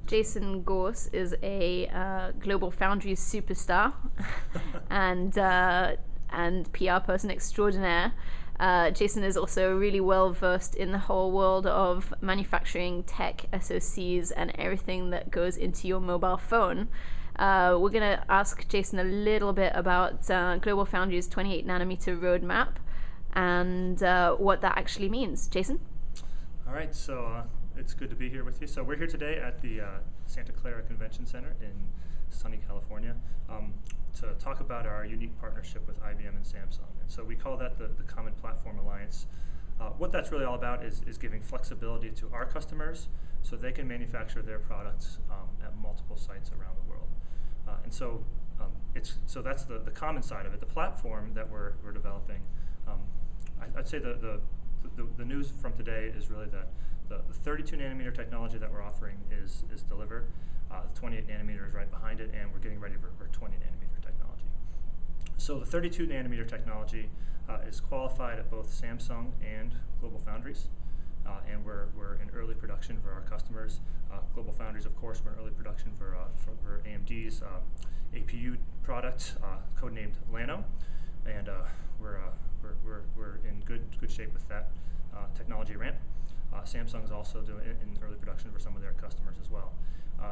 Jason Gorss is a GlobalFoundries superstar and PR person extraordinaire. Jason is also really well versed in the whole world of manufacturing, tech, SoCs, and everything that goes into your mobile phone. We're going to ask Jason a little bit about GlobalFoundries' 28 nanometer roadmap and what that actually means. Jason? All right, so it's good to be here with you. So we're here today at the Santa Clara Convention Center in sunny California to talk about our unique partnership with IBM and Samsung. And so we call that the Common Platform Alliance. What that's really all about is giving flexibility to our customers so they can manufacture their products at multiple sites around the world. So that's the common side of it. The platform that we're developing, I'd say the news from today is really that the 32 nanometer technology that we're offering is delivered. The 28 nanometer is right behind it, and we're getting ready for 20 nanometer technology. So the 32 nanometer technology is qualified at both Samsung and GlobalFoundries, and we're in early production for our customers. GlobalFoundries, of course, we're in early production for AMD's APU product, codenamed Llano, and we're in good shape with that technology ramp. Samsung is also doing it in early production for some of their customers as well.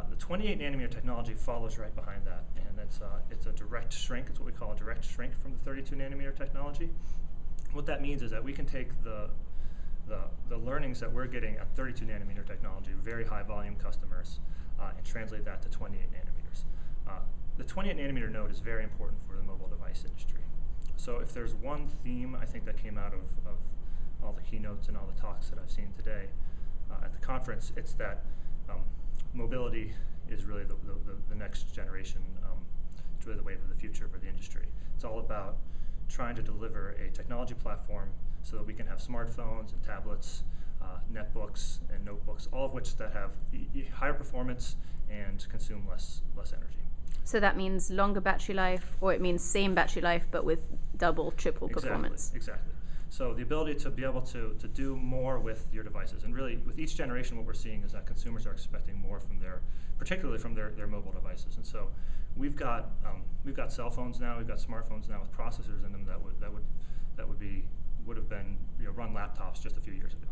The 28 nanometer technology follows right behind that, and it's a direct shrink. It's what we call a direct shrink from the 32 nanometer technology. What that means is that we can take the learnings that we're getting at 32 nanometer technology, very high volume customers, and translate that to 28 nanometers. The 28 nanometer node is very important for the mobile device industry. So if there's one theme I think that came out of all the keynotes and all the talks that I've seen today at the conference, it's that mobility is really the next generation. It's really the wave of the future for the industry. It's all about trying to deliver a technology platform so that we can have smartphones and tablets, netbooks and notebooks, all of which that have higher performance and consume less energy. So that means longer battery life, or it means same battery life but with double, triple performance. Exactly. So the ability to be able to do more with your devices, and really with each generation, what we're seeing is that consumers are expecting more from particularly from their mobile devices. And so we've got cell phones now, we've got smartphones now with processors in them that would have been run laptops just a few years ago.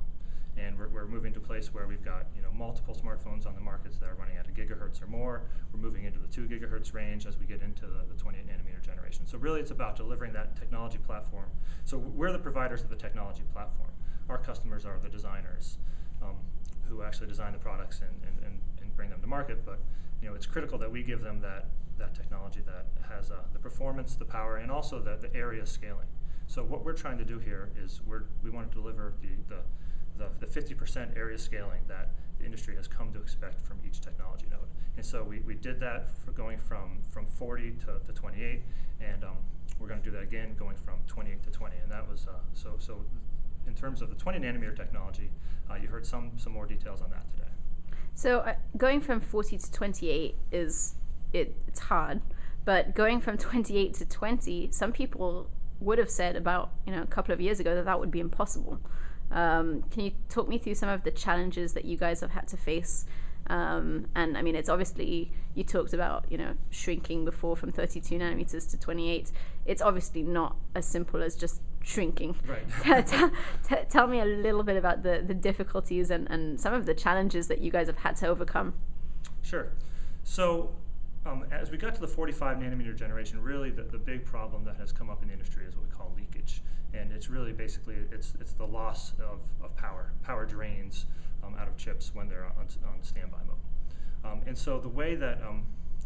And we're moving to a place where we've got multiple smartphones on the markets that are running at 1 gigahertz or more. We're moving into the 2 gigahertz range as we get into the 28 nanometer generation. So really it's about delivering that technology platform. So we're the providers of the technology platform. Our customers are the designers who actually design the products and bring them to market. But it's critical that we give them that technology that has the performance, the power, and also the area scaling. So what we're trying to do here is we want to deliver the 50% area scaling that the industry has come to expect from each technology node. And so we did that for going from 40 to 28, and we're going to do that again going from 28 to 20. And that was, so in terms of the 20 nanometer technology, you heard some more details on that today. So going from 40 to 28 it's hard, but going from 28 to 20, some people would have said about a couple of years ago that would be impossible. Can you talk me through some of the challenges that you guys have had to face? And I mean, it's obviously, you talked about shrinking before from 32 nanometers to 28. It's obviously not as simple as just shrinking. Right. Tell me a little bit about the difficulties and some of the challenges that you guys have had to overcome. Sure. So as we got to the 45 nanometer generation, really the big problem that has come up in the industry is what we call leakage. And it's really basically, it's the loss of power drains out of chips when they're on standby mode. And so the way that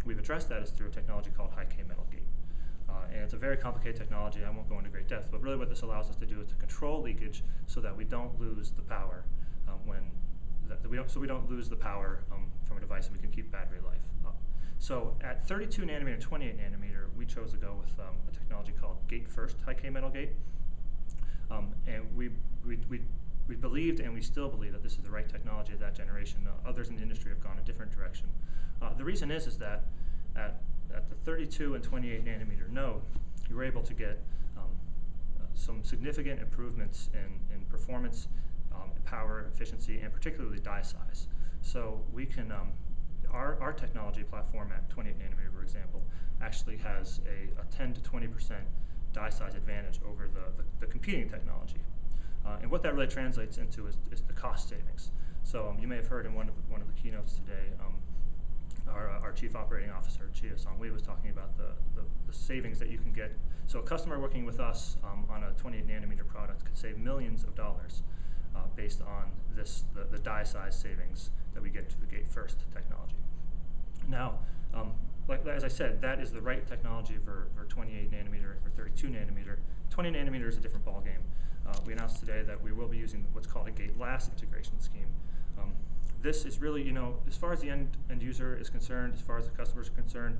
we've addressed that is through a technology called high-K metal gate. And it's a very complicated technology. I won't go into great depth, but really what this allows us to do is to control leakage so that we don't lose the power we don't lose the power from a device, and we can keep battery life up. So at 32 nanometer and 28 nanometer, we chose to go with a technology called gate first high-K metal gate. And we believed, and we still believe, that this is the right technology at that generation. Others in the industry have gone a different direction. The reason is that at the 32 and 28 nanometer node, you were able to get some significant improvements in performance, power, efficiency, and particularly die size. So we can, our technology platform at 28 nanometer, for example, actually has a 10 to 20% die size advantage over the competing technology. And what that really translates into is the cost savings. So you may have heard in one of the keynotes today, our Chief Operating Officer, Chia Song-Wei, was talking about the savings that you can get. So a customer working with us on a 28 nanometer product could save millions of dollars based on the die size savings that we get to the gate first technology. Now, as I said, that is the right technology for 28 nanometer, for 32 nanometer. 20 nanometer is a different ballgame. We announced today that we will be using what's called a gate last integration scheme. This is really, as far as the end user is concerned, as far as the customers are concerned,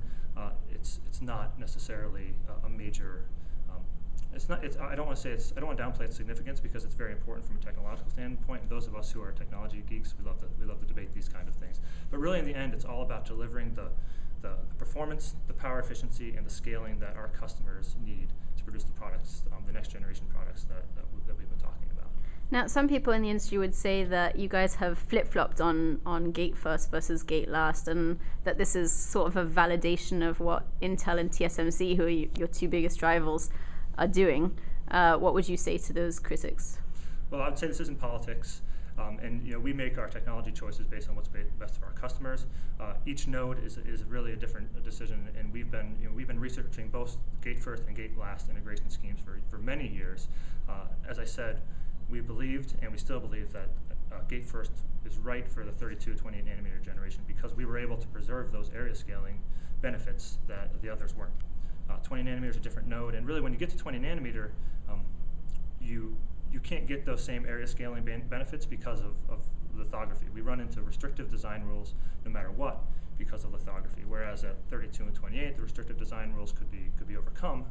it's not necessarily a major. I don't want to downplay its significance because it's very important from a technological standpoint. And those of us who are technology geeks, we love to debate these kind of things. But really, in the end, it's all about delivering the performance, the power efficiency, and the scaling that our customers need to produce the products, the next generation products that we've been talking about. Now, some people in the industry would say that you guys have flip-flopped on gate first versus gate last, and that this is sort of a validation of what Intel and TSMC, who are your two biggest rivals, are doing. What would you say to those critics? Well, I would say this isn't politics. And we make our technology choices based on what's best for our customers. Each node is really a different decision, and we've been researching both gate first and gate last integration schemes for many years. As I said, we believed and we still believe that gate first is right for the 32 to 28 nanometer generation because we were able to preserve those area scaling benefits that the others weren't. 20 nanometer is a different node, and really when you get to 20 nanometer, you can't get those same area scaling benefits because of lithography. We run into restrictive design rules no matter what because of lithography, whereas at 32 and 28, the restrictive design rules could be overcome